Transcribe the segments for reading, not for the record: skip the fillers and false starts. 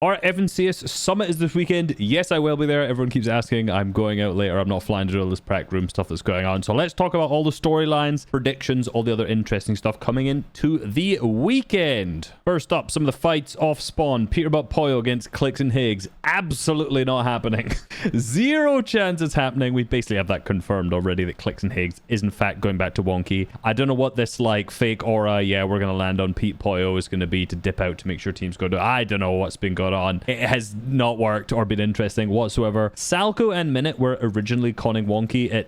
All right, Evan CS Summit is this weekend. Yes, I will be there. Everyone keeps asking. I'm going out later. I'm not flying to do all this prac room stuff that's going on. So let's talk about all the storylines, predictions, all the other interesting stuff coming into the weekend. First up, some of the fights off spawn. Peterbot Poyo against Clicks and Higgs. Absolutely not happening. Zero chance it's happening. We basically have that confirmed already that Clicks and Higgs is in fact going back to Wonky. I don't know what this like fake aura, yeah, we're going to land on Pete Poyo is going to be to dip out to make sure teams go to. I don't know what's been going on. It has not worked or been interesting whatsoever. Salco and Minute were originally conning Wonky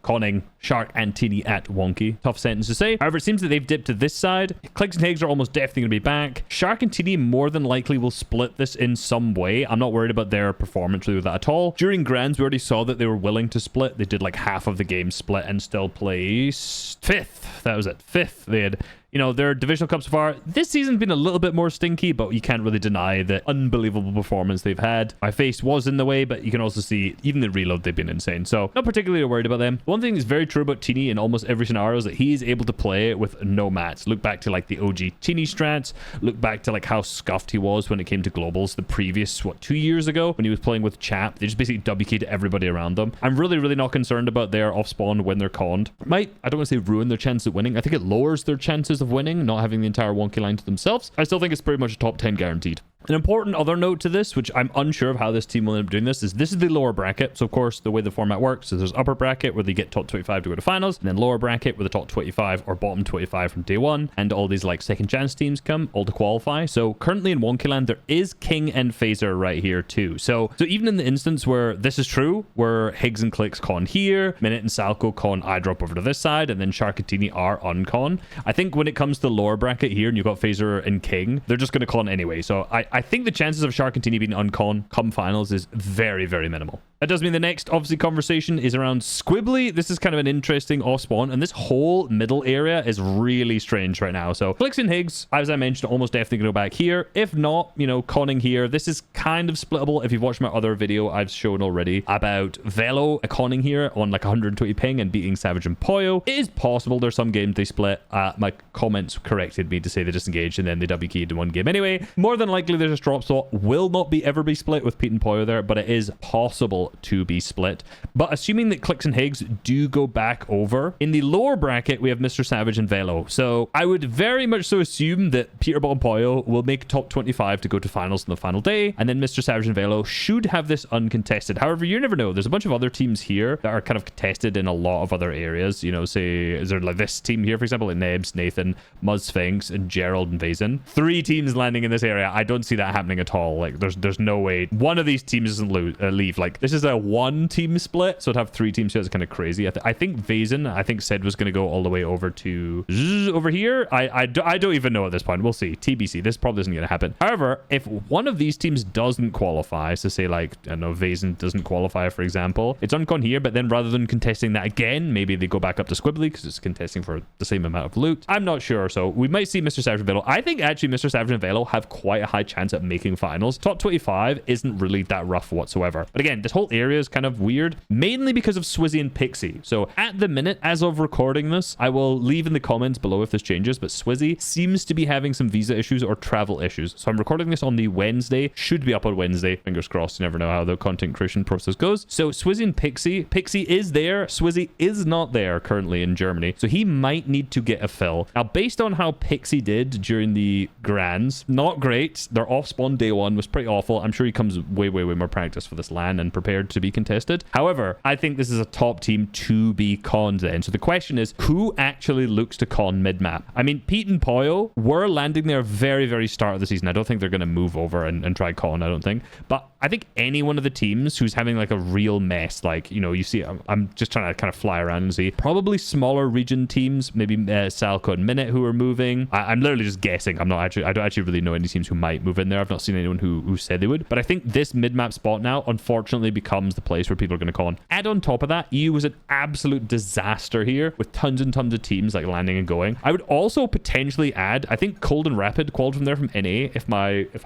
conning Shark and Teeny at Wonky. Tough sentence to say. However, it seems that they've dipped to this side. Clicks and Higgs are almost definitely going to be back. Shark and Teeny more than likely will split this in some way. I'm not worried about their performance really with that at all. During Grands, we already saw that they were willing to split. They did like half of the game split and still placed fifth. That was it. Fifth. They had, you know, their divisional cup so far this season's been a little bit more stinky, but you can't really deny the unbelievable performance they've had. My face was in the way, but you can also see even the reload, they've been insane. So not particularly worried about them. One thing is very true about Teeny in almost every scenario is that he is able to play with no mats. Look back to like the OG Teeny strats. Look back to like how scuffed he was when it came to globals the previous, 2 years ago when he was playing with Chap. They just basically WK'd everybody around them. I'm really not concerned about their off spawn when they're conned. Might, I don't want to say ruin their chance of winning. I think it lowers their chances of winning, not having the entire Wonky line to themselves. I still think it's pretty much a top 10 guaranteed. An important other note to this, which I'm unsure of how this team will end up doing this, is the lower bracket. So, of course, the way the format works is there's upper bracket where they get top 25 to go to finals, and then lower bracket where the top 25 or bottom 25 from day one, and all these like second chance teams come all to qualify. So, currently in Wonkyland, there is King and Phaser right here too. So even in the instance where this is true, where Higgs and Clicks con here, Minute and Salco con I drop over to this side, and then Shark and Teeny are uncon. I think when it comes to the lower bracket here, and you've got Phaser and King, they're just going to con anyway. So I think the chances of Shark and Teeny being uncon come finals is very minimal. That does mean the next, obviously, conversation is around Squibbly. This is kind of an interesting off-spawn, and this whole middle area is really strange right now. So, Clicks and Higgs, as I mentioned, almost definitely going to go back here. If not, you know, conning here. This is kind of splittable. If you've watched my other video I've shown already about Velo conning here on like 120 ping and beating Savage and Poyo. It is possible there's some games they split. My comments corrected me to say they disengaged and then they W keyed in one game. Anyway, more than likely there's a drop slot. Will not ever be split with Pete and Poyo there, but it is possible to be split. But assuming that Clicks and Higgs do go back over, in the lower bracket we have Mr. Savage and Velo. So I would very much so assume that Peterbot and Poyo will make top 25 to go to finals on the final day, and then Mr. Savage and Velo should have this uncontested. However, you never know. There's a bunch of other teams here that are kind of contested in a lot of other areas. You know, say, is there like this team here, for example, like Nebs, Nathan, Muzz Sphinx, and Gerald and Vazen. 3 teams landing in this area. I don't see that happening at all. Like, there's no way one of these teams doesn't leave. Like, this is a 1-team split, so to have 3 teams here is kind of crazy. I think Vazen, I think said was going to go all the way over to over here. I don't even know at this point. We'll see. TBC. This probably isn't going to happen. However, if one of these teams doesn't qualify, so say like, I don't know, Vazen doesn't qualify, for example, it's uncon here, but then rather than contesting that again, maybe they go back up to Squibbly because it's contesting for the same amount of loot. I'm not sure. So we might see Mr. Savage and Velo. I think actually Mr. Savage and Velo have quite a high chance at making finals. Top 25 isn't really that rough whatsoever. But again, this whole area is kind of weird, mainly because of Swizzy and Pixie. So at the minute, as of recording this, I will leave in the comments below if this changes, but Swizzy seems to be having some visa issues or travel issues. So I'm recording this on the Wednesday, should be up on Wednesday. Fingers crossed, you never know how the content creation process goes. So Swizzy and Pixie is there. Swizzy is not there currently in Germany. So he might need to get a fill. Now, based on how Pixie did during the Grands, not great. Their off-spawn day one was pretty awful. I'm sure he comes way more practice for this LAN and prepared to be contested. However, I think this is a top team to be conned in. So the question is, who actually looks to con mid-map? I mean, Pete and Poyo were landing there very start of the season. I don't think they're going to move over and try con, I don't think. But I think any one of the teams who's having like a real mess, like, you know, you see, I'm just trying to kind of fly around and see, probably smaller region teams, maybe Salco and Minute who are moving. I'm literally just guessing. I don't actually really know any teams who might move in there. I've not seen anyone who said they would. But I think this mid-map spot now, unfortunately, becomes the place where people are going to con. Add on top of that, EU was an absolute disaster here with tons and tons of teams like landing and going. I would also potentially add, I think Cold and Rapid called from there from NA, if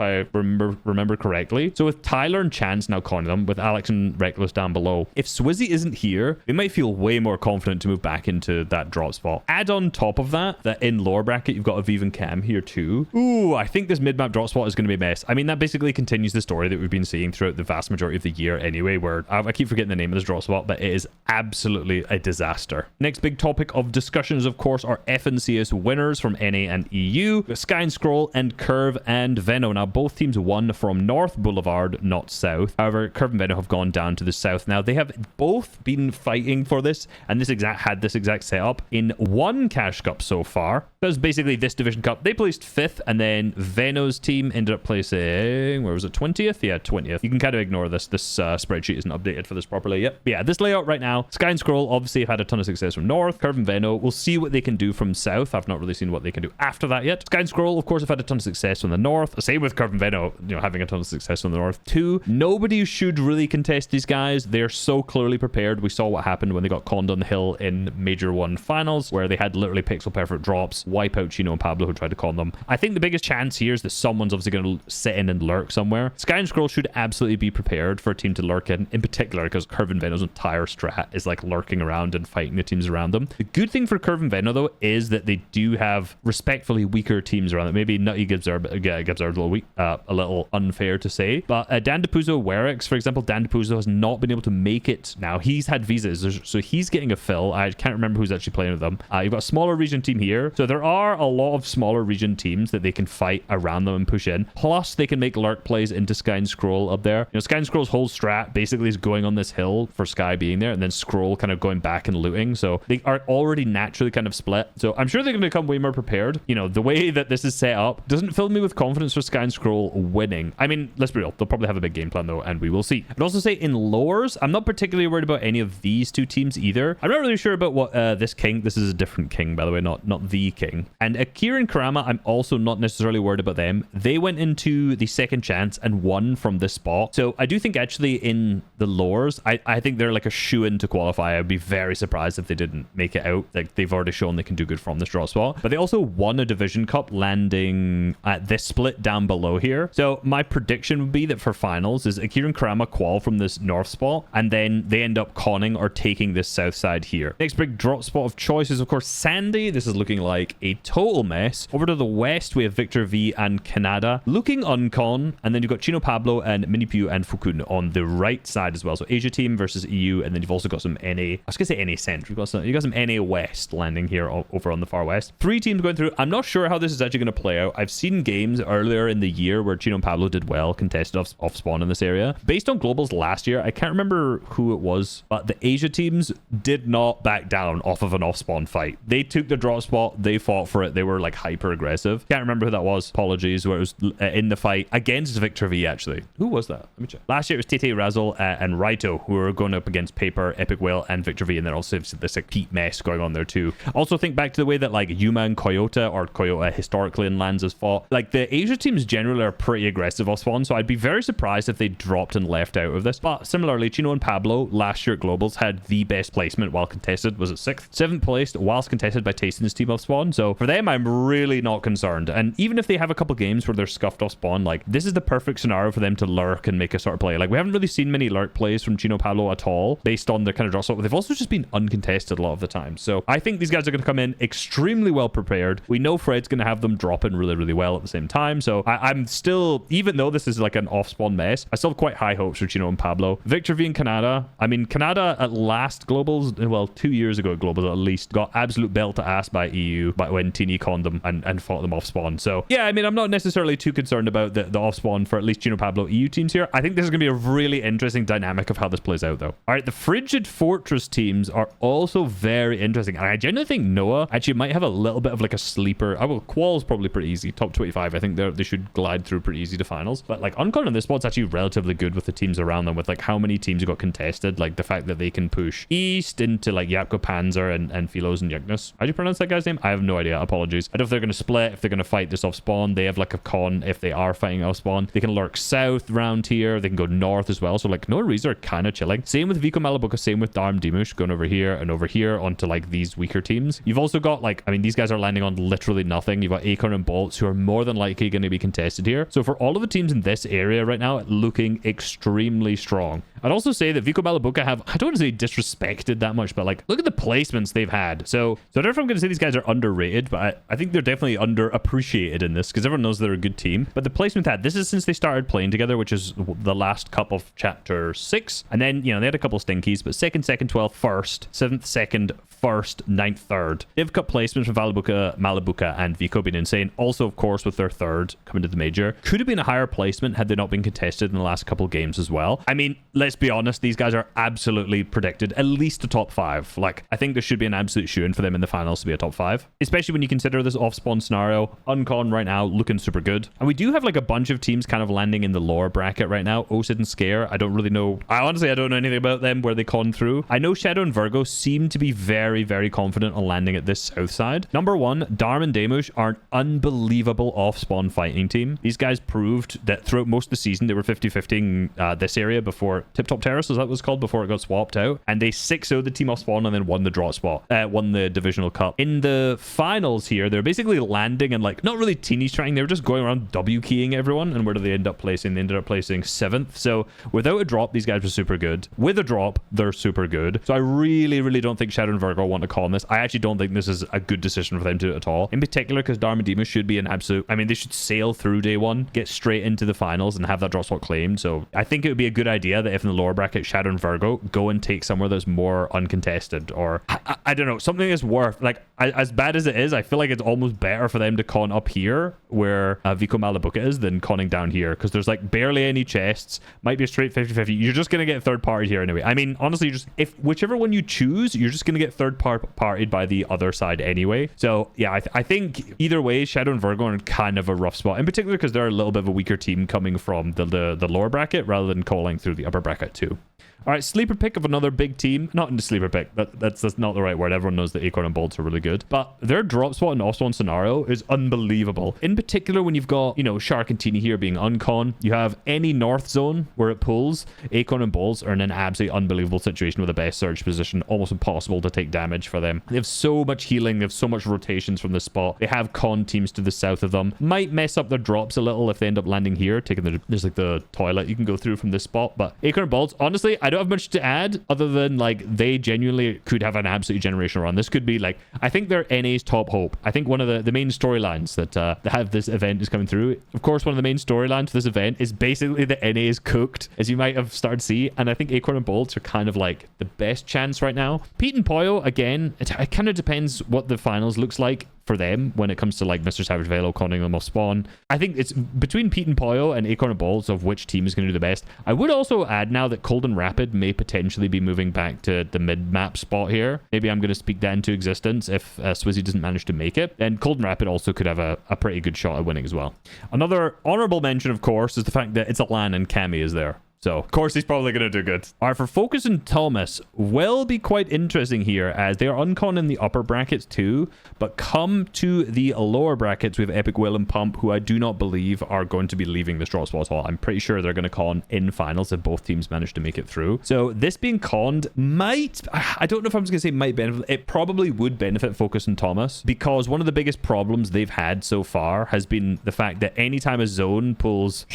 I remember correctly. So with Tyler and Chance now conning them, with Alex and Reckless down below, if Swizzy isn't here, they might feel way more confident to move back into that drop spot. Add on top of that in lower bracket, you've got Aviv and Cam here too. Ooh, I think this mid-map drop spot is going going to be a mess. I mean, that basically continues the story that we've been seeing throughout the vast majority of the year anyway, where I keep forgetting the name of this drop spot, but it is absolutely a disaster. Next big topic of discussions, of course, are FNCS winners from NA and EU. Sky and Scroll and Curve and Veno. Now, both teams won from North Boulevard, not South. However, Curve and Veno have gone down to the South. Now, they have both been fighting for this, and this exact setup in one Cash Cup so far. That was basically this Division Cup. They placed 5th, and then Veno's team ended up placing, where was it, 20th? Yeah, 20th. You can kind of ignore this. This spreadsheet isn't updated for this properly yet. But yeah, this layout right now, Sky and Scroll obviously have had a ton of success from North. Curve and Veno, we'll see what they can do from South. I've not really seen what they can do after that yet. Sky and Scroll, of course, have had a ton of success from the North. Same with Curve and Veno, you know, having a ton of success from the North too. Nobody should really contest these guys. They're so clearly prepared. We saw what happened when they got conned on the hill in Major 1 finals, where they had literally pixel perfect drops, wipe out Chino and Pablo who tried to con them. I think the biggest chance here is that someone's obviously going to sit in and lurk somewhere. Sky and Scroll should absolutely be prepared for a team to lurk in particular, because Curve and Veno's entire strat is like lurking around and fighting the teams around them. The good thing for Curve and Veno, though, is that they do have respectfully weaker teams around them. Maybe Nutty gives our a little unfair to say, but Dan DePuzzo Werix, for example, Dan DePuzzo has not been able to make it. Now, he's had visas, so he's getting a fill. I can't remember who's actually playing with them. You've got a smaller region team here, so there are a lot of smaller region teams that they can fight around them and push in. Plus, they can make lurk plays into Sky and Scroll up there. You know, Sky and Scroll's whole strat basically is going on this hill for Sky being there, and then Scroll kind of going back and looting. So they are already naturally kind of split. So I'm sure they're going to come way more prepared. You know, the way that this is set up doesn't fill me with confidence for Sky and Scroll winning. I mean, let's be real. They'll probably have a big game plan though, and we will see. I'd also say in lowers, I'm not particularly worried about any of these two teams either. I'm not really sure about what this king. This is a different king, by the way, not the king. And Akira and Karama, I'm also not necessarily worried about them. They went into the second chance and won from this spot. So I do think actually in the lowers, I think they're like a shoe-in to qualify. I'd be very surprised if they didn't make it out. Like, they've already shown they can do good from this draw spot. But they also won a Division Cup, landing at this split down below here. So my prediction would be that for finals is Akira and Karama qual from this north spot, and then they end up conning or taking this south side here. Next big drop spot of choice is, of course, Sandy. This is looking like a total mess. Over to the west, we have Victor V and Canada looking uncon, and then you've got Chino Pablo and Minipew and Fukun on the right side as well. So Asia team versus EU, and then you've also got some NA. I was gonna say NA Central. You got some NA West landing here over on the far west. 3 teams going through. I'm not sure how this is actually going to play out. I've seen games earlier in the year where Chino and Pablo did well, contested off spawn in this area. Based on globals last year, I can't remember who it was, but the Asia teams did not back down off of an off spawn fight. They took the drop spot. They fought for it. They were like hyper aggressive. Can't remember who that was. Apologies. Where it was in the fight against Victor V, actually. Who was that? Let me check. Last year it was Tete Razzle and Raito who were going up against Paper, Epic Whale, and Victor V, and then also this like Pete mess going on there too. Also think back to the way that like Yuma and Koyota, or Koyota historically in lands, has fought. Like, the Asia teams generally are pretty aggressive off spawn, so I'd be very surprised if they dropped and left out of this. But similarly, Chino and Pablo last year at globals had the best placement while contested. Was it 6th? 7th placed whilst contested by Tastin's team off spawn. So for them, I'm really not concerned. And even if they have a couple games where they're scuffed off spawn, like, this is the perfect scenario for them to lurk and make a sort of play. Like, we haven't really seen many lurk plays from Chino Pablo at all based on their kind of drop spot. They've also just been uncontested a lot of the time. So I think these guys are going to come in extremely well prepared. We know Fred's going to have them dropping really, really well at the same time. So I'm still, even though this is like an off spawn mess, I still have quite high hopes for Chino and Pablo. Victor V and Canada. I mean, Canada at last globals, well, 2 years ago at globals at least, got absolute belt to ass by EU, but when Teeny conned them and fought them off spawn. So yeah, I mean, I'm not necessarily too concerned about the off spawn for at least Chino Pablo EU teams here. I think this is going to be a really interesting dynamic of how this plays out though. All right, the Frigid Fortress teams are also very interesting, and I genuinely think Noah actually might have a little bit of like a sleeper. Qual's probably pretty easy. Top 25, I think they should glide through pretty easy to finals. But like Uncon in this spot's actually relatively good with the teams around them, with like how many teams got contested, like the fact that they can push east into like Yapko Panzer and Philos and Yugnus. How do you pronounce that guy's name? I have no idea. Apologies. I don't know if they're going to split, if they're going to fight this off spawn. They have like a con if they are fighting off spawn. They can lurk south around here. They can go north as well. So like no reason are kind of chilling. Same with Vico Malabuka, same with Darm Dimush going over here and over here onto like these weaker teams. You've also got like, I mean, these guys are landing on literally nothing. You've got Acorn and Bolts who are more than likely going to be contested here. So for all of the teams in this area right now, looking extremely strong. I'd also say that Vico Malabuca have, I don't want to say disrespected that much, but like, look at the placements they've had. So I don't know if I'm going to say these guys are underrated, but I think they're definitely underappreciated in this because everyone knows they're a good team. But the placement had, this is since they started playing together, which is the last cup of chapter 6. And then, you know, they had a couple of stinkies, but 2nd, 12th, 1st, 7th, 2nd, 1st, 9th, 3rd. They've cut placements from Malabuca, and Vico being insane. Also, of course, with their 3rd coming to the major. Could have been a higher placement had they not been contested in the last couple of games as well. I mean, let's be honest, these guys are absolutely predicted at least a top 5. Like, I think there should be an absolute shoo-in for them in the finals to be a top 5, especially when you consider this off-spawn scenario. Uncon right now looking super good. And we do have like a bunch of teams kind of landing in the lower bracket right now. Osid and Scare, I don't really know. I don't know anything about them, where they con through. I know Shadow and Virgo seem to be very, very confident on landing at this south side. Number 1, Dharm and Demush are an unbelievable off-spawn fighting team. These guys proved that throughout most of the season, they were 50-50 this area before Tip Top Terrace, was that what it was called, before it got swapped out. And they 6-0'd the team off spawn and then won the drop spot, won the divisional cup. In the finals here, they're basically landing and like not really teenies trying, they were just going around W keying everyone. And where do they end up placing? They ended up placing 7th. So without a drop, these guys were super good. With a drop, they're super good. So I really don't think Shadow and Virgo want to call on this. I actually don't think this is a good decision for them to do it at all. In particular, because Dharma Dema should be an absolute, I mean, they should sail through day 1, get straight into the finals and have that drop spot claimed. So I think it would be a good idea that if in the lower bracket, Shadow and Virgo go and take somewhere that's more uncontested, or I don't know, something that's worth, like, as bad as it is, I feel like it's almost better for them to con up here where Vico Malabuca is than conning down here, because there's like barely any chests. Might be a straight 50-50. You're just going to get third party here anyway. I mean, honestly, if whichever one you choose, you're just going to get third partied by the other side anyway. So yeah, I think either way, Shadow and Virgo are in kind of a rough spot, in particular because they're a little bit of a weaker team coming from the lower bracket rather than calling through the upper bracket too. All right, sleeper pick of another big team. Not in the sleeper pick. That's not the right word. Everyone knows that Acorn and Bolts are really good. But their drop spot and off-spawn scenario is unbelievable. In particular, when you've got, you know, Shark and Teeny here being uncon, you have any north zone where it pulls, Acorn and Bolts are in an absolutely unbelievable situation with the best surge position. Almost impossible to take damage for them. They have so much healing. They have so much rotations from the spot. They have con teams to the south of them. Might mess up their drops a little if they end up landing here. There's like the toilet you can go through from this spot. But Acorn and Bolts, honestly, I don't have much to add other than like they genuinely could have an absolutely generational run. This could be like, I think they're NA's top hope. I think one of the main storylines that have this event is coming through. Of course, one of the main storylines for this event is basically that NA is cooked, as you might have started to see. And I think Acorn and Bolts are kind of like the best chance right now. Pete and Poyo, again, it kind of depends what the finals looks like for them when it comes to like Mr. Savage Velo conning them off spawn. I think it's between Pete and Poyo and Acorn and Bolts of which team is going to do the best. I would also add now that Cold and Rapid may potentially be moving back to the mid-map spot here. Maybe I'm going to speak that into existence if Swizzy doesn't manage to make it. And Cold and Rapid also could have a pretty good shot at winning as well. Another honorable mention, of course, is the fact that it's Alan and Cammy is there. So, of course, he's probably going to do good. All right, for Focus and Thomas, will be quite interesting here as they are uncon in the upper brackets too, but come to the lower brackets with Epic Will and Pump, who I do not believe are going to be leaving this drop spot at all. I'm pretty sure they're going to con in finals if both teams manage to make it through. So this being conned might, I don't know if I'm just going to say might benefit. It probably would benefit Focus and Thomas, because one of the biggest problems they've had so far has been the fact that anytime a zone pulls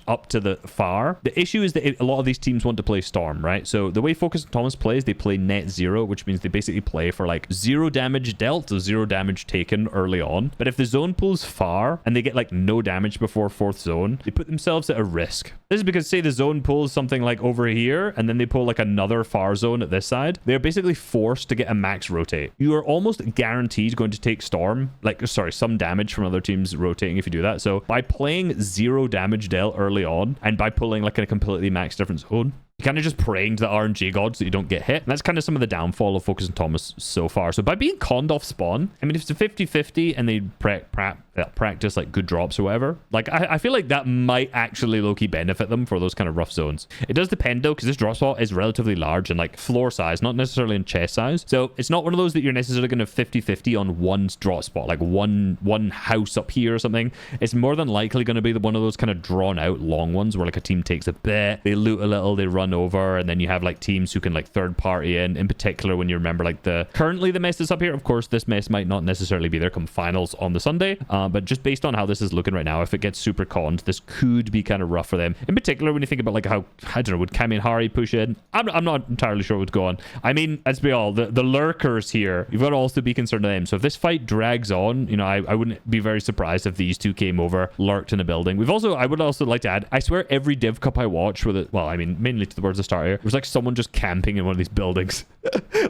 up to the far, the issue is that a lot of these teams want to play Storm, right? So the way Focus and Thomas plays, they play net 0, which means they basically play for like 0 damage dealt to 0 damage taken early on. But if the zone pulls far and they get like no damage before 4th zone, they put themselves at a risk. This is because say the zone pulls something like over here and then they pull like another far zone at this side, they're basically forced to get a max rotate. You are almost guaranteed going to take Storm, some damage from other teams rotating if you do that. So by playing 0 damage dealt early on and by pulling like a completely max different zone, you're kind of just praying to the RNG gods that you don't get hit. And that's kind of some of the downfall of Focus and Thomas so far. So by being conned off spawn, I mean, if it's a 50-50 and they practice like good drops or whatever, like I feel like that might actually low-key benefit them for those kind of rough zones. It does depend though, because this drop spot is relatively large and like floor size, not necessarily in chest size. So it's not one of those that you're necessarily going to 50-50 on one drop spot, like one house up here or something. It's more than likely going to be one of those kind of drawn out long ones where like a team takes a bit, they loot a little, they run run over, and then you have like teams who can like third party in particular when you remember like currently the mess that's up here. Of course, this mess might not necessarily be there come finals on the Sunday, but just based on how this is looking right now, if it gets super conned, this could be kind of rough for them. In particular, when you think about like how, I don't know, would Kami and Hari push in? I'm not entirely sure what would go on. I mean, let's be all, the lurkers here, you've got to also be concerned of them. So if this fight drags on, you know, I wouldn't be very surprised if these two came over, lurked in a building. I would also like to add, I swear every Div Cup I watch with it, well, I mean, mainly towards the start here, it was like someone just camping in one of these buildings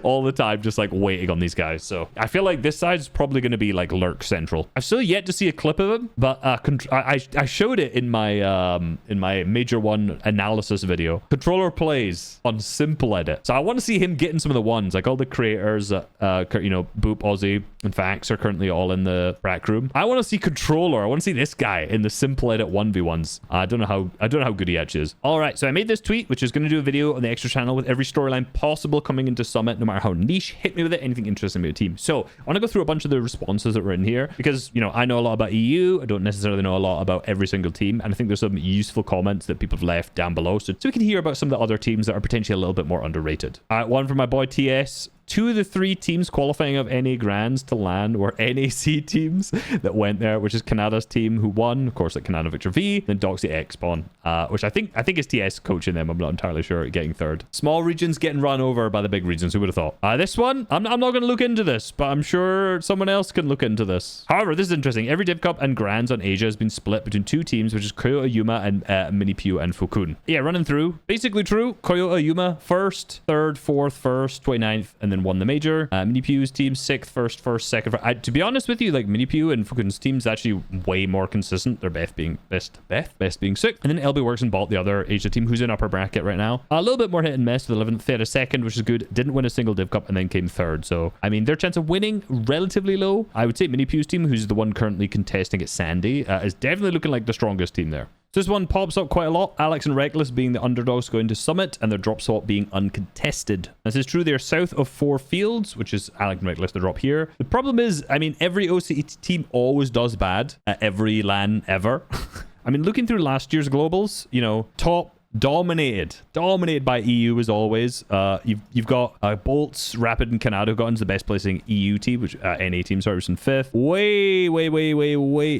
all the time, just like waiting on these guys. So I feel like this side is probably going to be like lurk central. I've still yet to see a clip of him, but I showed it in my Major One analysis video. Controller plays on simple edit, so I want to see him getting some of the ones. Like all the creators, you know, Boop, Aussie, and Fax are currently all in the rack room. I want to see Controller. I want to see this guy in the simple edit 1v1s. I don't know how good he actually is. All right, so I made this tweet, which is going to do a video on the extra channel with every storyline possible coming into Summit, no matter how niche. Hit me with it, anything interesting about the team. So I want to go through a bunch of the responses that were in here because, you know, I know a lot about EU. I don't necessarily know a lot about every single team, and I think there's some useful comments that people have left down below, so we can hear about some of the other teams that are potentially a little bit more underrated. One from my boy TS. 2 of the 3 teams qualifying of NA Grands to LAN were NAC teams that went there, which is Canada's team who won, of course, like Canada Victor V, then Doxy X-Spawn, which I think is TS coaching them. I'm not entirely sure, getting third. Small regions getting run over by the big regions. Who would have thought? This one, I'm not going to look into this, but I'm sure someone else can look into this. However, this is interesting. Every Div Cup and Grands on Asia has been split between 2 teams, which is Koyota Yuma and Minipew and Fukun. Yeah, running through. Basically true. Koyota Yuma first, third, fourth, first, 29th, and then won the major. Minipew's team 6th, first, second. To be honest with you, like Minipew and Fukun's team's actually way more consistent. They're Beth being best being 6th. And then LB Works and Bolt, the other Asia team, who's in upper bracket right now. A little bit more hit and miss with 11th. They had a second, which is good. Didn't win a single Div Cup and then came third. So, I mean, their chance of winning relatively low. I would say Minipew's team, who's the one currently contesting at Sandy, is definitely looking like the strongest team there. So this one pops up quite a lot. Alex and Reckless being the underdogs going to Summit, and their drop spot being uncontested. This is true. They're south of 4 fields, which is Alex and Reckless, the drop here. The problem is, I mean, every OCE team always does bad at every LAN ever. I mean, looking through last year's globals, you know, top dominated by EU as always. You've got Bolts, Rapid, and Canada got into the best placing EU team, which NA team, sorry, was in 5th. Way.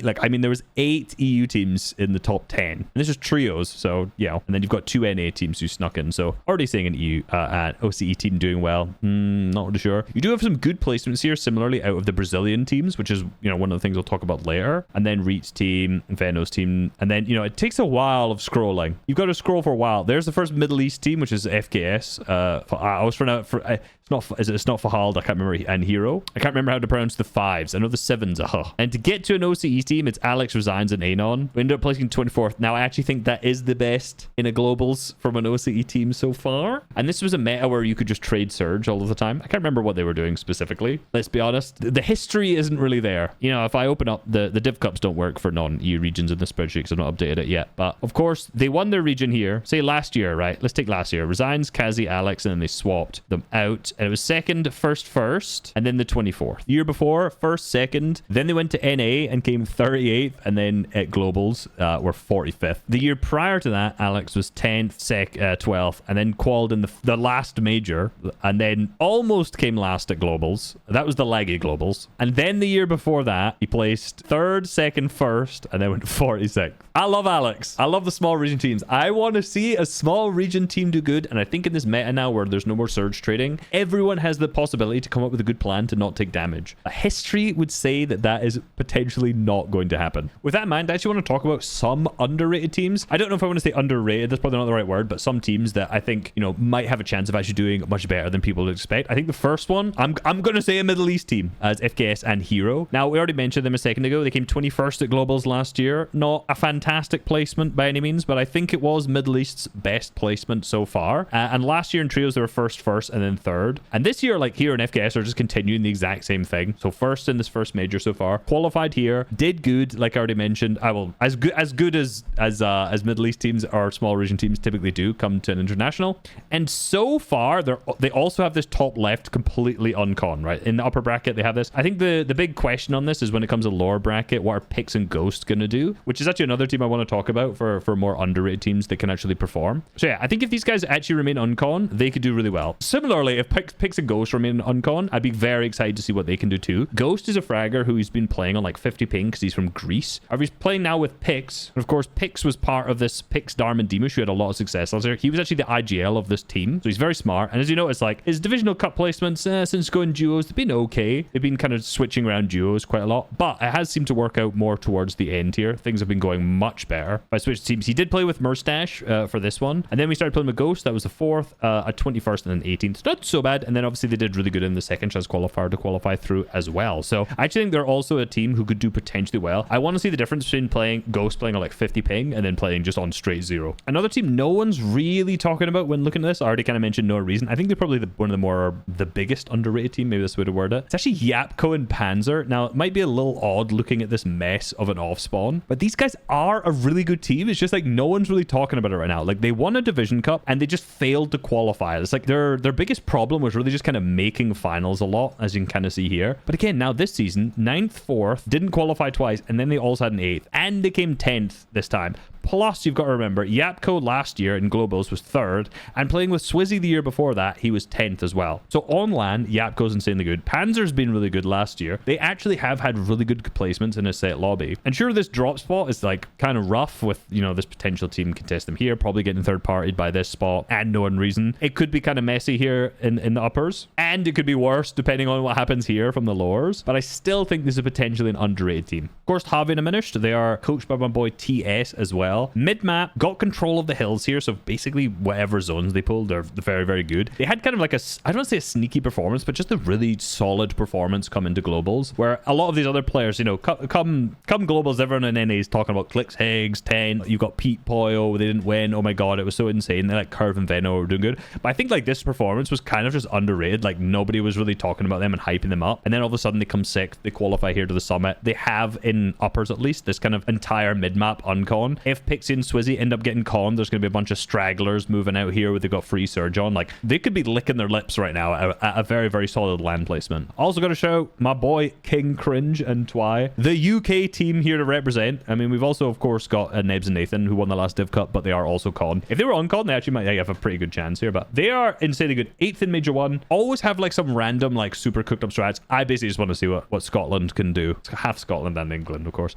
Like, I mean, there was 8 EU teams in the top 10. And this is trios, so yeah. And then you've got 2 NA teams who snuck in. So already seeing an EU OCE team doing well. Not really sure. You do have some good placements here, similarly out of the Brazilian teams, which is, you know, one of the things we'll talk about later. And then Reed's team, Veno's team, and then, you know, it takes a while of scrolling. You've got to scroll for a while. There's the first Middle East team, which is FKS. I was trying to it's not Fahald, I can't remember, and Hero. I can't remember how to pronounce the 5s. I know the 7s. And to get to an OCE team, it's Alex, Resigns, and Anon. We ended up placing 24th. Now, I actually think that is the best in a globals from an OCE team so far. And this was a meta where you could just trade Surge all of the time. I can't remember what they were doing specifically. Let's be honest. The history isn't really there. You know, if I open up, the Div Cups don't work for non-EU regions in the spreadsheet because I've not updated it yet. But, of course, they won their region here. Say last year, right? Let's take last year. Resigns, Kazi, Alex, and then they swapped them out. And it was second, first, and then the 24th. The year before, first, second. Then they went to NA and came 38th, and then at Globals were 45th. The year prior to that, Alex was 10th, 12th, and then qualified in the last major, and then almost came last at Globals. That was the laggy Globals. And then the year before that, he placed 3rd, 2nd, 1st, and then went 46th. I love Alex. I love the small region teams. I want to see a small region team do good, and I think in this meta now where there's no more surge trading, everyone has the possibility to come up with a good plan to not take damage. History would say that is potentially not going to happen. With that in mind, I actually want to talk about some underrated teams. I don't know if I want to say underrated, that's probably not the right word, but some teams that I think, you know, might have a chance of actually doing much better than people would expect. I think the first one, I'm going to say a Middle East team as FKS and Hero. Now, we already mentioned them a second ago. They came 21st at Globals last year. Not a fantastic placement by any means, but I think it was Middle East's best placement so far. And last year in trios, they were first, and then 3rd. forward. And this year, like here in FKS, are just continuing the exact same thing. So first in this first major so far, qualified here, did good, like I already mentioned. As good as Middle East teams or small region teams typically do come to an international. And so far, they also have this top left completely uncon, right? In the upper bracket, they have this. I think the big question on this is when it comes to lower bracket, what are Pix and Ghost going to do? Which is actually another team I want to talk about for more underrated teams that can actually perform. So yeah, I think if these guys actually remain uncon, they could do really well. Similarly, if Pix and Ghost remain uncon, I'd be very excited to see what they can do too. Ghost is a fragger who's been playing on like 50 ping because he's from Greece. He's playing now with Pix. And of course, Pix was part of this Pix Darman Dimush who had a lot of success last year. He was actually the IGL of this team. So he's very smart. And as you notice, like his divisional cup placements since going duos, they've been okay. They've been kind of switching around duos quite a lot. But it has seemed to work out more towards the end here. Things have been going much better. If I switched teams, he did play with Murstache for this one. And then we started playing with Ghost. That was the 4th, a 21st, and then 18th. Not so bad. And then obviously they did really good in the second chance qualifier to qualify through as well. So I actually think they're also a team who could do potentially well. I want to see the difference between playing Ghost playing on like 50 ping and then playing just on straight 0. Another team no one's really talking about when looking at this, I already kind of mentioned No Reason. I think they're probably one of the biggest underrated team. Maybe that's the way to word it. It's actually Yapko and Panzer. Now, it might be a little odd looking at this mess of an off spawn, but these guys are a really good team. It's just like no one's really talking about it right now. Like they won a division cup and they just failed to qualify. It's like their biggest problem was really just kind of making finals a lot, as you can kind of see here. But again, now this season, 9th, 4th, didn't qualify twice, and then they also had an 8th, and they came 10th this time. Plus, you've got to remember, Yapko last year in Globals was 3rd, and playing with Swizzy the year before that, he was 10th as well. So on LAN, Yapko's insanely good. Panzer's been really good last year. They actually have had really good placements in a set lobby. And sure, this drop spot is like kind of rough with, you know, this potential team contest them here, probably getting third partied by this spot and No Reason. It could be kind of messy here in the uppers, and it could be worse depending on what happens here from the lowers. But I still think this is potentially an underrated team. Of course, Javi and Diminished, they are coached by my boy TS as well. Mid-map, got control of the hills here, so basically whatever zones they pulled, they're very, very good. They had kind of like I don't want to say a sneaky performance, but just a really solid performance come into Globals, where a lot of these other players, you know, come Globals, everyone in NA is talking about Clicks, Higgs, 10, you got Pete Poyo, they didn't win, oh my god, it was so insane. They like Curve and Veno were doing good. But I think like this performance was kind of just underrated, like nobody was really talking about them and hyping them up. And then all of a sudden they come 6th, they qualify here to the summit. They have in uppers at least this kind of entire mid-map uncon. If Pixie and Swizzy end up getting conned, there's going to be a bunch of stragglers moving out here where they've got free surge on. Like they could be licking their lips right now at a very, very solid land placement. Also got to show my boy King Cringe and Twy, the UK team here to represent. I mean, we've also of course got Nebs and Nathan who won the last Div Cup, but they are also con. If they were uncon, they actually might have a pretty good chance here, but they are insanely good. 8th in Major 1. Always have like some random like super cooked up strats. I basically just want to see what Scotland can do. Half Scotland and England, of course,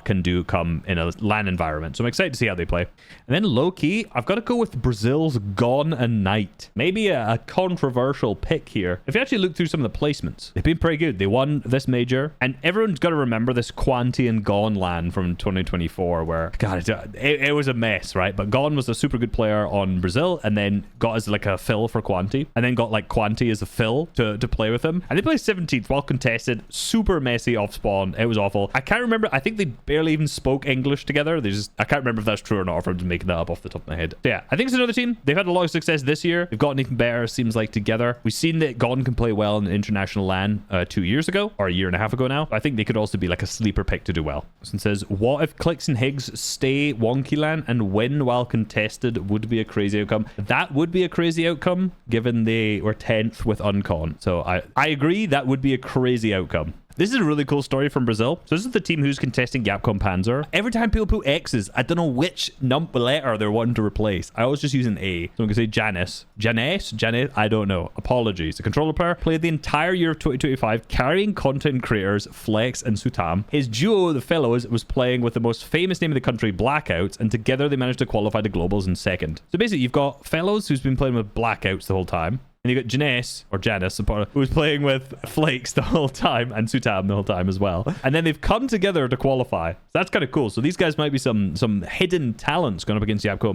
can do come in a LAN environment. So I'm excited to see how they play. And then low-key, I've got to go with Brazil's Gone and Night. Maybe a controversial pick here. If you actually look through some of the placements, they've been pretty good. They won this major, and everyone's got to remember this Quanti and Gone LAN from 2024, where, God, it was a mess, right? But Gone was a super good player on Brazil, and then got as like a fill for Quanti, and then got like Quanti as a fill to play with him. And they played 17th, well contested, super messy off spawn. It was awful. I can't remember. I think they barely even spoke English together. I can't remember if that's true or not, if I'm just making that up off the top of my head. So yeah, I think it's another team. They've had a lot of success this year. They've gotten even better, seems like, together. We've seen that Gone can play well in international LAN 2 years ago, or a year and a half ago now. I think they could also be like a sleeper pick to do well. It says, what if Clicks and Higgs stay wonky LAN and win while contested? Would be a crazy outcome. That would be a crazy outcome, given they were 10th with uncon. So I agree, that would be a crazy outcome. This is a really cool story from Brazil. So this is the team who's contesting Yapcon Panzer. Every time people put X's, I don't know which letter they're wanting to replace. I always just use an A. So I'm going to say Janice. Janice? I don't know. Apologies. A controller player played the entire year of 2025 carrying content creators Flex and Sutam. His duo, the Fellows, was playing with the most famous name in the country, Blackouts, and together they managed to qualify to Globals in 2nd. So basically, you've got Fellows who's been playing with Blackouts the whole time. And you got Janice, who was playing with Flakes the whole time, and Sutam the whole time as well. And then they've come together to qualify. So that's kind of cool. So these guys might be some hidden talents going up against Yapko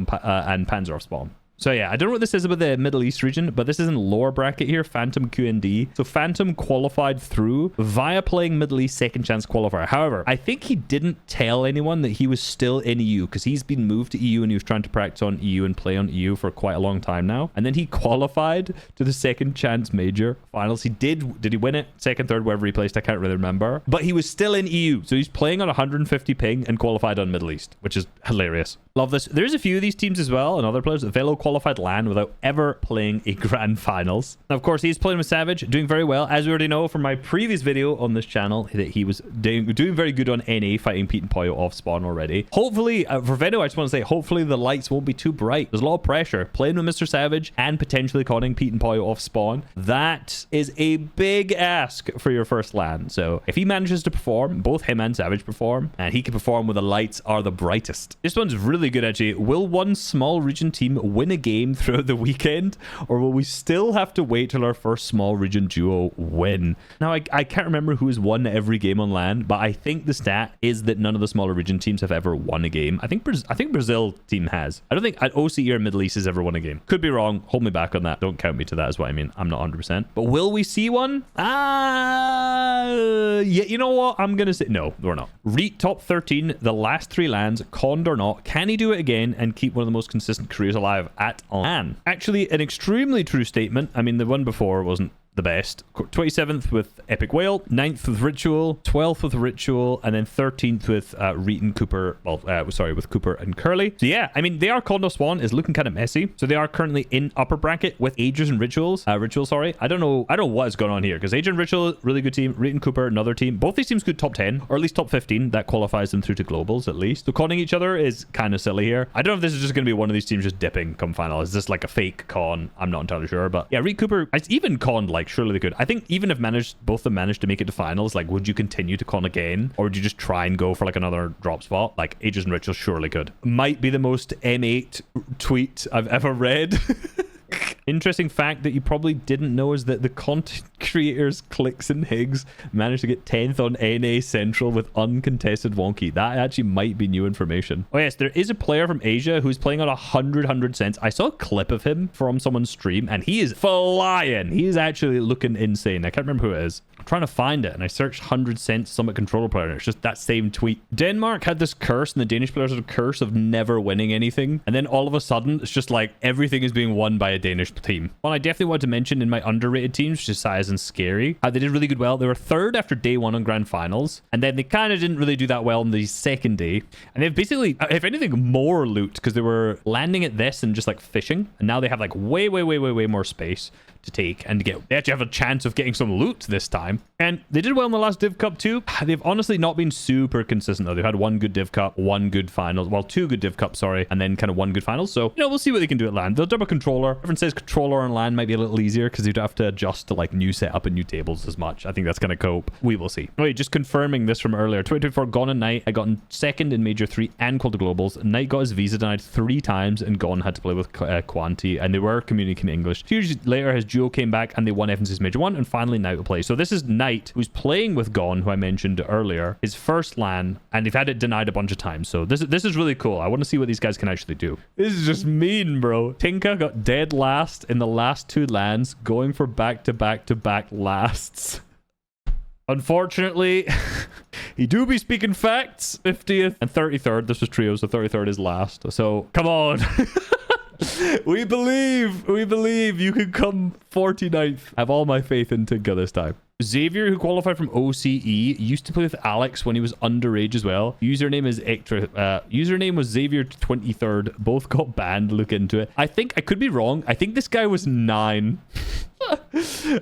and Panzer off spawn. So yeah, I don't know what this is about the Middle East region, but this is in lower bracket here, Phantom QND. So Phantom qualified through via playing Middle East second chance qualifier. However, I think he didn't tell anyone that he was still in EU because he's been moved to EU and he was trying to practice on EU and play on EU for quite a long time now. And then he qualified to the second chance major finals. Did he win it? Second, third, wherever he placed, I can't really remember. But he was still in EU. So he's playing on 150 ping and qualified on Middle East, which is hilarious. Love this. There's a few of these teams as well and other players. Velo qualified LAN without ever playing a grand finals. Now, of course, he's playing with Savage, doing very well. As we already know from my previous video on this channel, that he was doing very good on NA, fighting Pete and Poyo off spawn already. Hopefully, for Veno, I just want to say, hopefully the lights won't be too bright. There's a lot of pressure. Playing with Mr. Savage and potentially conning Pete and Poyo off spawn. That is a big ask for your first LAN. So if he manages to perform, both him and Savage perform, and he can perform when the lights are the brightest. This one's really good, actually. Will one small region team win a game throughout the weekend, or will we still have to wait till our first small region duo win? Now, I can't remember who has won every game on LAN, but I think the stat is that none of the smaller region teams have ever won a game. I think Brazil team has. I don't think OCE or Middle East has ever won a game. Could be wrong. Hold me back on that. Don't count me to that is what I mean. I'm not 100%. But will we see one? Yeah, you know what? I'm going to say no, we're not. Reet top 13, the last 3 LANs, conned or not. Can he do it again and keep one of the most consistent careers alive at LAN? Actually, an extremely true statement. I mean, the one before wasn't the best. 27th with Epic Whale, 9th with Ritual, 12th with Ritual, and then 13th with Reet and Cooper. Well, with Cooper and Curly. So yeah, I mean, they are Kondo Swan is looking kind of messy. So they are currently in upper bracket with Aegis and Ritual, sorry. I don't know what is going on here because Aegis and Ritual, really good team. Reet and Cooper, another team. Both these teams could top 10 or at least top 15. That qualifies them through to globals at least. So conning each other is kind of silly here. I don't know if this is just going to be one of these teams just dipping come final. Is this like a fake con? I'm not entirely sure, but yeah, Reet Cooper, it's even conned like surely they could. I think even if both of them managed to make it to finals, like would you continue to con again, or would you just try and go for like another drop spot? Like Aegis and Ritual surely could. Might be the most M8 tweet I've ever read. Interesting fact that you probably didn't know is that the content creators Clicks and Higgs managed to get 10th on NA Central with uncontested wonky. That actually might be new information. Oh yes, there is a player from Asia who's playing on 100 cents. I saw a clip of him from someone's stream and he is flying. He is actually looking insane. I can't remember who it is. I'm trying to find it and I searched 100 cents Summit controller player and it's just that same tweet. Denmark had this curse and the Danish players had a curse of never winning anything, and then all of a sudden it's just like everything is being won by a Danish team. One I definitely want to mention in my underrated teams, which is Size and Scary, they did really good well. They were 3rd after day 1 on grand finals, and then they kind of didn't really do that well on the second day, and they've basically, if anything, more loot because they were landing at this and just like fishing, and now they have like way more space to take and to get. They actually have a chance of getting some loot this time, and they did well in the last Div Cup too. They've honestly not been super consistent though. They've had 1 good Div Cup, 1 good finals, well 2 good Div Cups, sorry, and then kind of 1 good finals. So you know, we'll see what they can do at LAN. They'll double controller. Everyone says controller on LAN might be a little easier because you don't have to adjust to like new setup and new tables as much. I think that's gonna cope. We will see. Wait, just confirming this from earlier. 2024 Gone and Knight. I got in 2nd in Major 3 and Called to Globals. Knight got his visa denied 3 times and Gone had to play with Quanti, and they were communicating English. 2 years later, his duo came back and they won FNC's Major 1, and finally Knight will play. So this is Knight, who's playing with Gone, who I mentioned earlier, his first LAN, and they've had it denied a bunch of times. So this is really cool. I want to see what these guys can actually do. This is just mean, bro. Tinka got dead last in the last 2 LANs, going for back-to-back lasts. Unfortunately, he do be speaking facts. 50th and 33rd. This was trio, so 33rd is last. So come on. We believe you can come 49th. I have all my faith in Tinka this time. Xavier, who qualified from OCE, used to play with Alex when he was underage as well. Username is username was Xavier23rd. Both got banned. Look into it. I think I could be wrong. I think this guy was 9.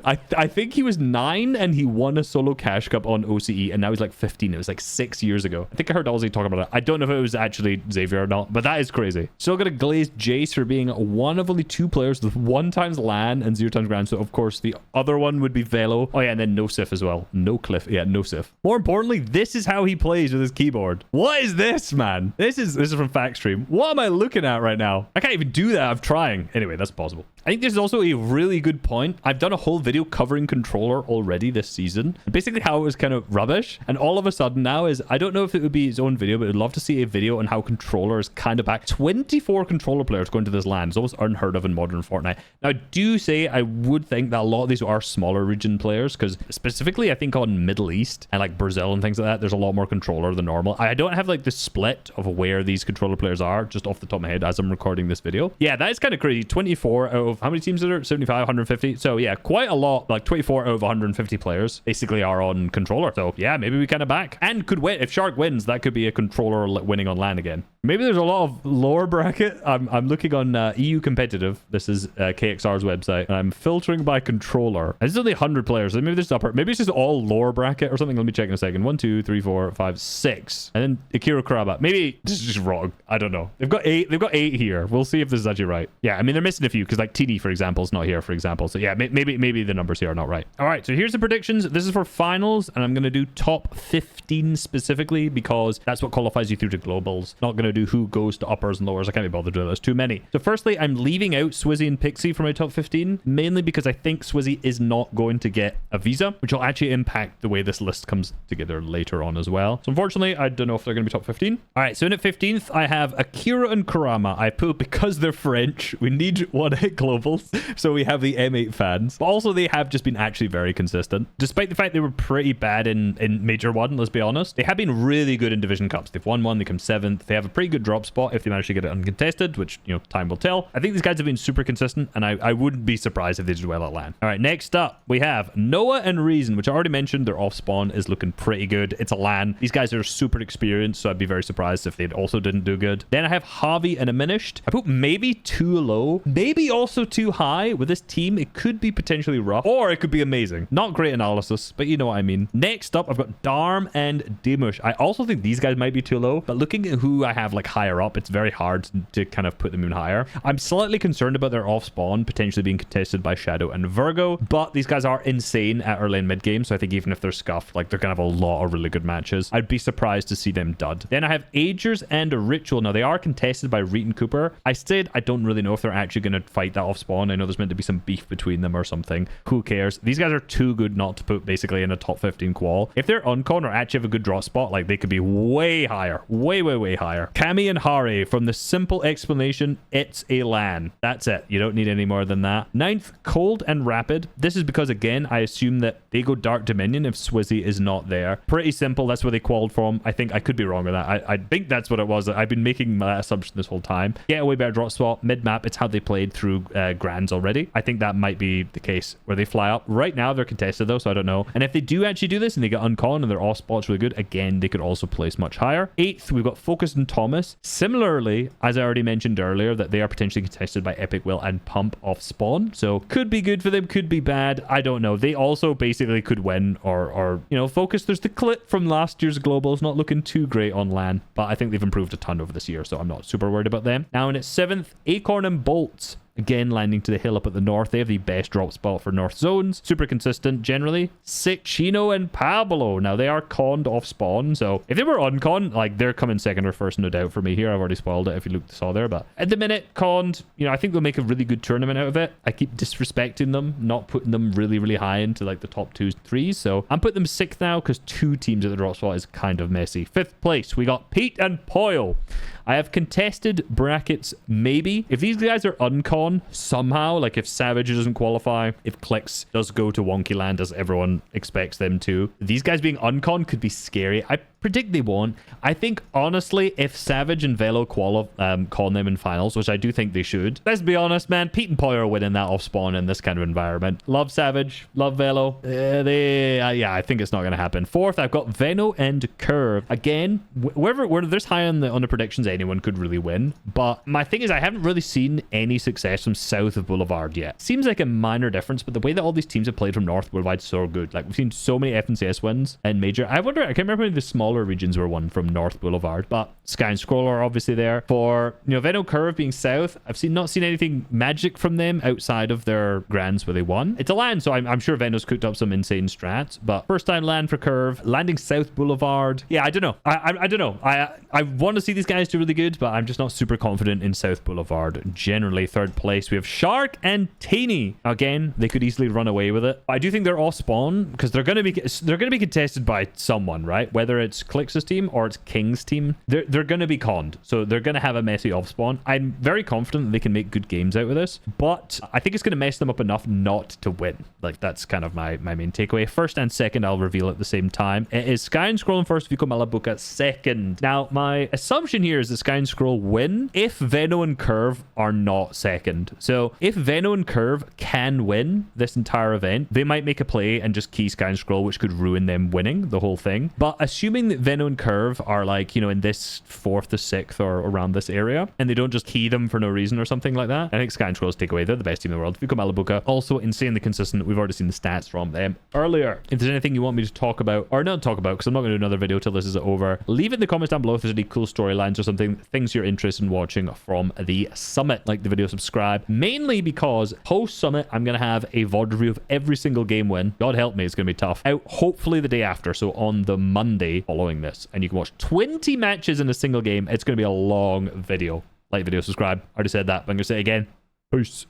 I think he was 9 and he won a solo cash cup on OCE, and now he's like 15. It was like 6 years ago. I think I heard Ozzy talk about it. I don't know if it was actually Xavier or not, but that is crazy. Still got a glazed Jace for being one of only 2 players with 1 times LAN and 0 times Grand. So of course the other one would be Velo. Oh yeah, and then Nosif as well. No Cliff. Yeah, Nosif. More importantly, this is how he plays with his keyboard. What is this, man? This is from Fact Stream. What am I looking at right now? I can't even do that. I'm trying. Anyway, that's possible. I think this is also a really good point. I've done a whole video covering controller already this season. Basically how it was kind of rubbish. And all of a sudden now is, I don't know if it would be its own video, but I'd love to see a video on how controller is kind of back. 24 controller players going to this land. It's almost unheard of in modern Fortnite. Now, I do say I would think that a lot of these are smaller region players, because specifically I think on Middle East and like Brazil and things like that, there's a lot more controller than normal. I don't have like the split of where these controller players are just off the top of my head as I'm recording this video. Yeah, that is kind of crazy. 24 out of how many teams are there? 75, 150. So yeah, quite a lot. Like 24 out of 150 players basically are on controller. So yeah, maybe we kind of back and could win. If Shark wins, that could be a controller winning on LAN again. Maybe there's a lot of lower bracket. I'm looking on EU competitive. This is KXR's website, and I'm filtering by controller. There's only 100 players. So maybe there's upper. Maybe it's just all lower bracket or something. Let me check in a second. 1, 2, 3, 4, 5, 6, and then Akira Kuraba. Maybe this is just wrong. I don't know. They've got 8. They've got 8 here. We'll see if this is actually right. Yeah, I mean they're missing a few because like TD for example is not here for example. So yeah, maybe the numbers here are not right. All right, so here's the predictions. This is for finals, and I'm gonna do top 15 specifically because that's what qualifies you through to globals. Not gonna do who goes to uppers and lowers. I can't be bothered with it. There's too many. So firstly, I'm leaving out Swizzy and Pixie from my top 15, mainly because I think Swizzy is not going to get a visa, which will actually impact the way this list comes together later on as well. So unfortunately, I don't know if they're going to be top 15. All right, so in at 15th, I have Akira and Kurama. I put because they're French, we need one-hit globals. So we have the M8 fans, but also they have just been actually very consistent. Despite the fact they were pretty bad in Major 1, let's be honest, they have been really good in Division Cups. They've won one, they come 7th. They have a pretty good drop spot if they manage to get it uncontested, which, you know, time will tell. I think these guys have been super consistent, and I wouldn't be surprised if they did well at LAN. All right, next up, we have Noah and Reason, which I already mentioned. Their off spawn is looking pretty good. It's a LAN. These guys are super experienced, so I'd be very surprised if they also didn't do good. Then I have Javi and Diminished. I put maybe too low, maybe also too high. With this team, it could be potentially rough, or it could be amazing. Not great analysis, but you know what I mean. Next up, I've got Darm and Dimush. I also think these guys might be too low, but looking at who I have like higher up, it's very hard to kind of put them even higher. I'm slightly concerned about their off spawn potentially being contested by Shadow and Virgo, but these guys are insane at early and mid game, so I think even if they're scuffed, like they're gonna have a lot of really good matches. I'd be surprised to see them dud. Then I have Agers and a Ritual. Now they are contested by Reet and Cooper. I said I don't really know if they're actually going to fight that off spawn. I know there's meant to be some beef between them or something. Who cares? These guys are too good not to put basically in a top 15 qual. If they're uncon or actually have a good drop spot, like they could be way higher. Way higher. Cammy and Hare, from the simple explanation, it's a LAN. That's it. You don't need any more than that. 9th, Cold and Rapid. This is because, again, I assume that they go Dark Dominion if Swizzy is not there. Pretty simple. That's where they qualified from. I think I could be wrong with that. I think that's what it was. I've been making that assumption this whole time. Get a way better drop spot. Mid-map, it's how they played through Grands already. I think that might be the case where they fly up. Right now, they're contested though, so I don't know. And if they do actually do this and they get uncon and their off spot's really good, again, they could also place much higher. 8th, we've got Focus and Thomas. Similarly, as I already mentioned earlier, that they are potentially contested by Epic Will and Pump off spawn. So could be good for them, could be bad. I don't know. They also basically could win or you know, Focus. There's the clip from last year's Globals, not looking too great on LAN, but I think they've improved a ton over this year, so I'm not super worried about them. Now in its 7th, Acorn and Bolts. Again, landing to the hill up at the north. They have the best drop spot for north zones. Super consistent, generally. 6, Chino and Pablo. Now, they are conned off spawn. So, if they were unconned, like, they're coming second or first, no doubt, for me here. I've already spoiled it if you saw there. But at the minute, conned, you know, I think they'll make a really good tournament out of it. I keep disrespecting them, not putting them really, really high into, like, the top 2s, 3s. So, I'm putting them 6th now because 2 teams at the drop spot is kind of messy. 5th place, we got Pete and Poyo. I have contested brackets, maybe. If these guys are uncon somehow, like if Savage doesn't qualify, if Clicks does go to Wonky Land as everyone expects them to, these guys being uncon could be scary. I predict they won't. I think, honestly, if Savage and Velo con them in finals, which I do think they should, let's be honest, man, Pete and Poyo are winning that off spawn in this kind of environment. Love Savage, love Velo. Yeah, I think it's not going to happen. 4th, I've got Veno and Curve. Again, where there's high on the predictions, anyone could really win. But my thing is, I haven't really seen any success from south of Boulevard yet. Seems like a minor difference, but the way that all these teams have played from north Boulevard is so good. Like, we've seen so many FNCS wins and Major. I can't remember how many the small smaller regions were won from North Boulevard. But Sky and Scroll are obviously there. For, Veno Curve being south, I've not seen anything magic from them outside of their grands where they won. It's a land, so I'm sure Veno's cooked up some insane strats. But first time land for Curve, landing South Boulevard. Yeah, I don't know. I don't know. I want to see these guys do really good, but I'm just not super confident in South Boulevard. Generally, third place, we have Shark and Taney. Again, they could easily run away with it. I do think they're off spawn because they're going to be contested by someone, right? Whether it's Clix's team or it's King's team, they're going to be conned. So they're going to have a messy off spawn. I'm very confident that they can make good games out of this, but I think it's going to mess them up enough not to win. Like, that's kind of my main takeaway. First and second, I'll reveal at the same time. It is Sky and Scroll in first, Vico Malabuka second. Now, my assumption here is that Sky and Scroll win if Veno and Curve are not second. So if Veno and Curve can win this entire event, they might make a play and just key Sky and Scroll, which could ruin them winning the whole thing. But assuming that Veno and Curve are like, in this 4th to 6th or around this area, and they don't just key them for no reason or something like that, I think Sky and Scrolls take away. They're the best team in the world. Vico Malabuka, also insanely consistent. We've already seen the stats from them earlier. If there's anything you want me to talk about, or not talk about, because I'm not going to do another video till this is over, leave it in the comments down below if there's any cool storylines or something, things you're interested in watching from the summit. Like the video, subscribe. Mainly because post-summit, I'm going to have a VOD review of every single game win. God help me, it's going to be tough. Out hopefully the day after, so on the Monday following this. And you can watch 20 matches in a single game. It's going to be a long video. Like the video, subscribe. I already said that, but I'm going to say it again. Peace.